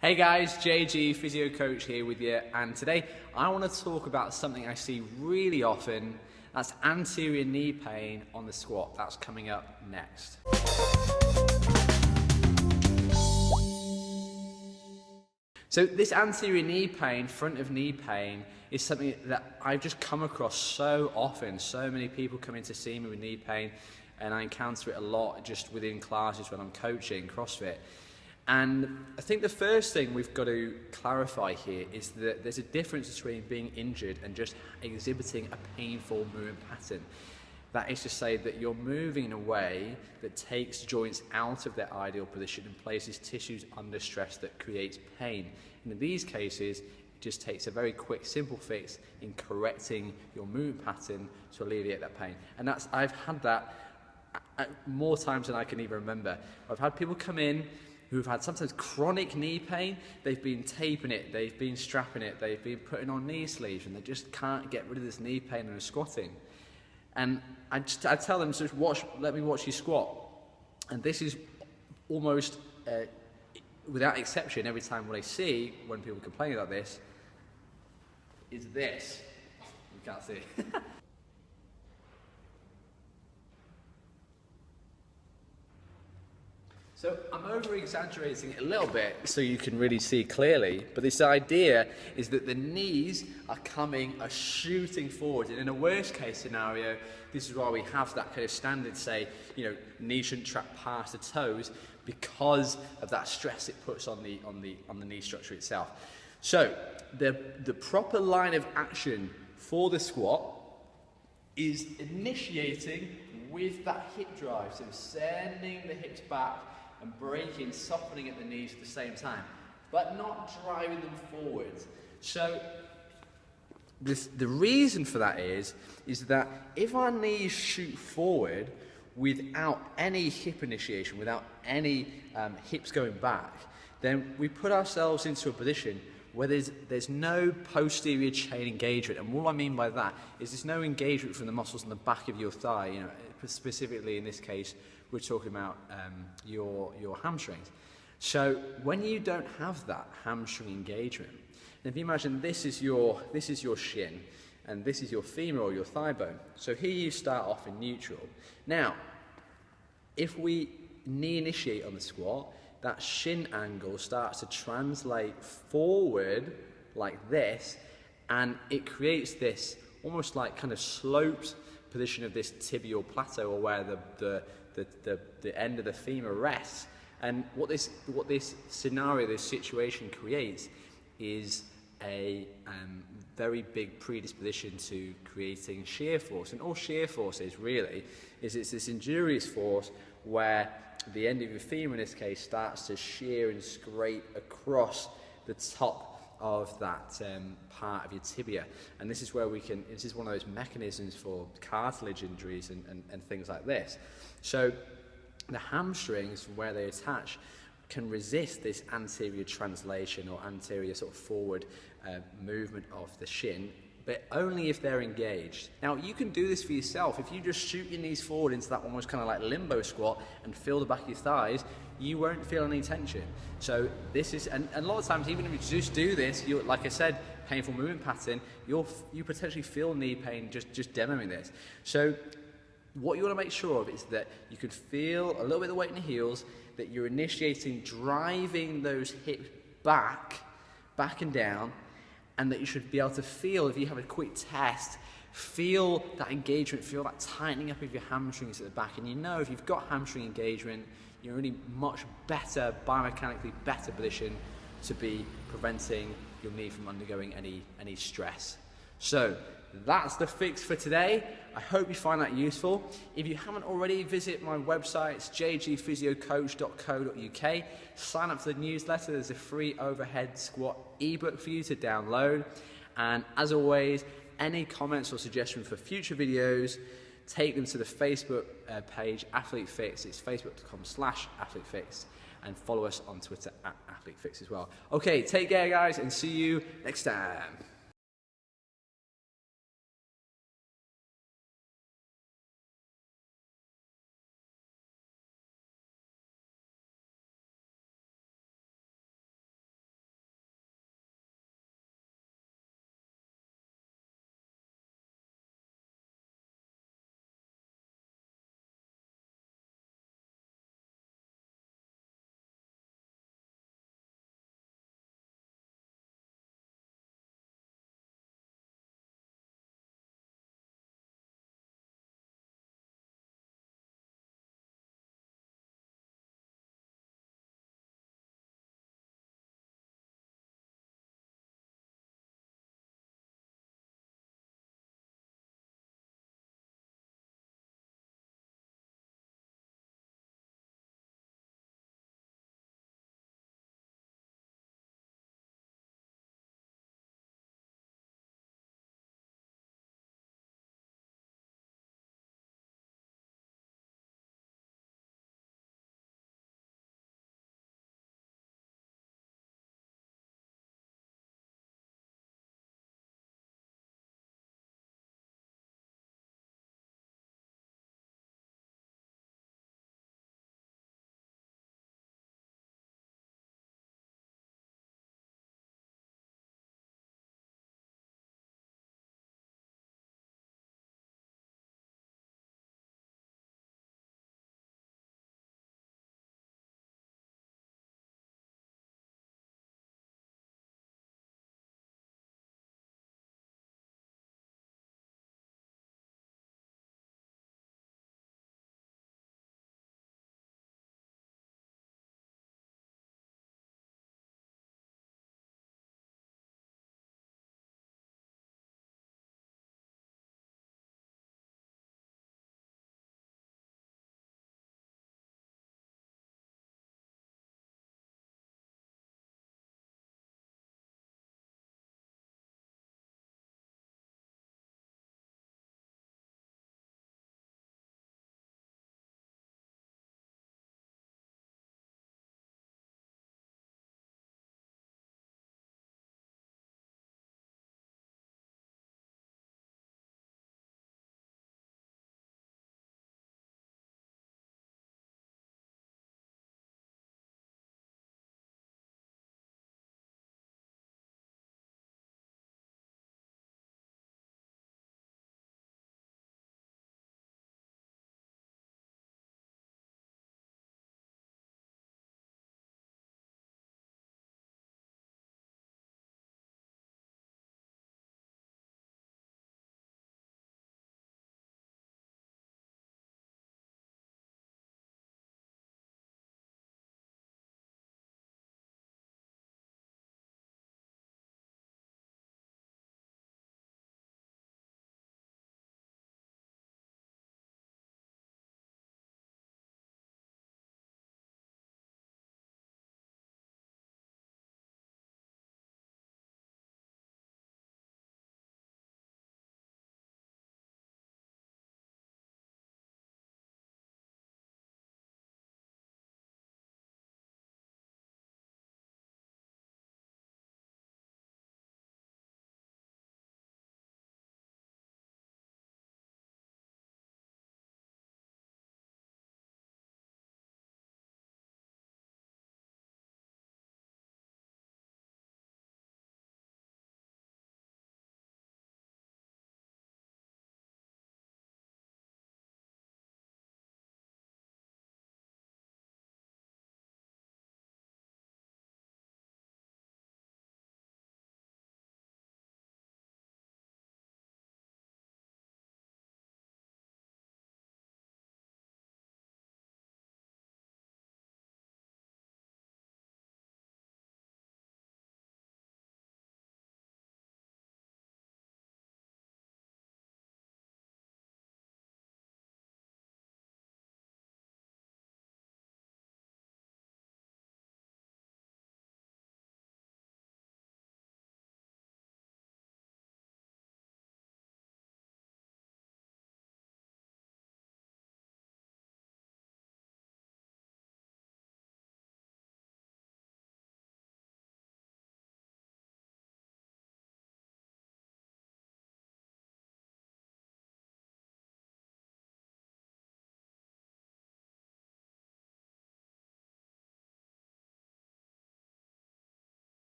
Hey guys, JG, physio coach here with you, and today I want to talk about something I see really often. That's anterior knee pain on the squat. That's coming up next. So this anterior knee pain, front of knee pain, is something that I've just come across so often. So many people come in to see me with knee pain, and I encounter it a lot just within classes when I'm coaching CrossFit. And I think the first thing we've got to clarify here is that there's a difference between being injured and just exhibiting a painful movement pattern. That is to say that you're moving in a way that takes joints out of their ideal position and places tissues under stress that creates pain. And in these cases, it just takes a very quick, simple fix in correcting your movement pattern to alleviate that pain. And I've had that more times than I can even remember. I've had people come in who've had sometimes chronic knee pain. They've been taping it, they've been strapping it, they've been putting on knee sleeves, and they just can't get rid of this knee pain and are squatting. And I tell them, just let me watch you squat. And this is almost, without exception, every time what I see when people complain about this, is this. You can't see. So I'm over-exaggerating it a little bit so you can really see clearly, but this idea is that the knees are shooting forward, and in a worst case scenario, this is why we have that kind of standard say, knees shouldn't track past the toes because of that stress it puts on the knee structure itself. So the proper line of action for the squat is initiating with that hip drive, so sending the hips back and breaking, softening at the knees at the same time, but not driving them forwards. So the reason for that is that if our knees shoot forward without any hip initiation, without any hips going back, then we put ourselves into a position where there's no posterior chain engagement. And what I mean by that is there's no engagement from the muscles on the back of your thigh. Specifically in this case, we're talking about your hamstrings. So when you don't have that hamstring engagement, then if you imagine this is your shin, and this is your femur or your thigh bone. So here you start off in neutral. Now, if we knee initiate on the squat, that shin angle starts to translate forward like this, and it creates this almost like kind of sloped position of this tibial plateau, or where the end of the femur rests. And what this scenario, this situation creates is a very big predisposition to creating shear force. And all shear force is really it's this injurious force where the end of your femur in this case starts to shear and scrape across the top of that part of your tibia. And this is where this is one of those mechanisms for cartilage injuries and things like this. So the hamstrings, where they attach, can resist this anterior translation or anterior sort of forward movement of the shin, but only if they're engaged. Now, you can do this for yourself. If you just shoot your knees forward into that almost kind of like limbo squat and feel the back of your thighs, you won't feel any tension. So this is, and a lot of times, even if you just do this, like I said, painful movement pattern, you potentially feel knee pain just demoing this. So what you want to make sure of is that you can feel a little bit of the weight in the heels, that you're initiating, driving those hips back and down, and that you should be able to feel, if you have a quick test, feel that engagement, feel that tightening up of your hamstrings at the back. And if you've got hamstring engagement, you're in a much better, biomechanically better position to be preventing your knee from undergoing any stress. So that's the fix for today. I hope you find that useful. If you haven't already, visit my website. It's jgphysiocoach.co.uk. Sign up for the newsletter. There's a free overhead squat ebook for you to download. And as always, any comments or suggestions for future videos, take them to the Facebook page, Athlete Fix. It's facebook.com/AthleteFix. And follow us on Twitter @AthleteFix as well. Okay, take care, guys, and see you next time.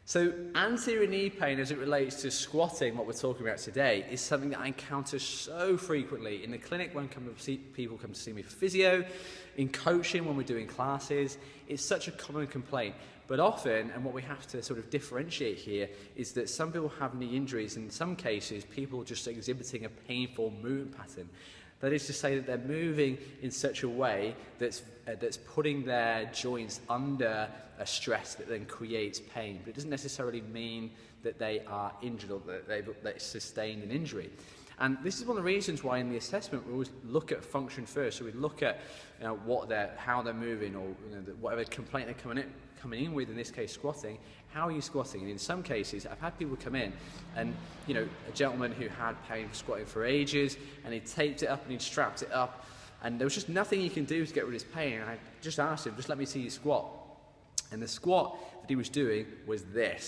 So anterior knee pain as it relates to squatting, what we're talking about today, is something that I encounter so frequently in the clinic when people come to see me for physio, in coaching when we're doing classes. It's such a common complaint. But often, and what we have to sort of differentiate here, is that some people have knee injuries. In some cases, people are just exhibiting a painful movement pattern. That is to say that they're moving in such a way that's putting their joints under a stress that then creates pain. But it doesn't necessarily mean that they are injured or that they've sustained an injury. And this is one of the reasons why in the assessment we always look at function first. So we look at how they're moving, or whatever complaint they're coming in with, in this case squatting. How are you squatting? And in some cases, I've had people come in and, a gentleman who had pain squatting for ages, and he taped it up and he'd strapped it up, and there was just nothing he can do to get rid of his pain. And I just asked him, just let me see you squat. And the squat that he was doing was this.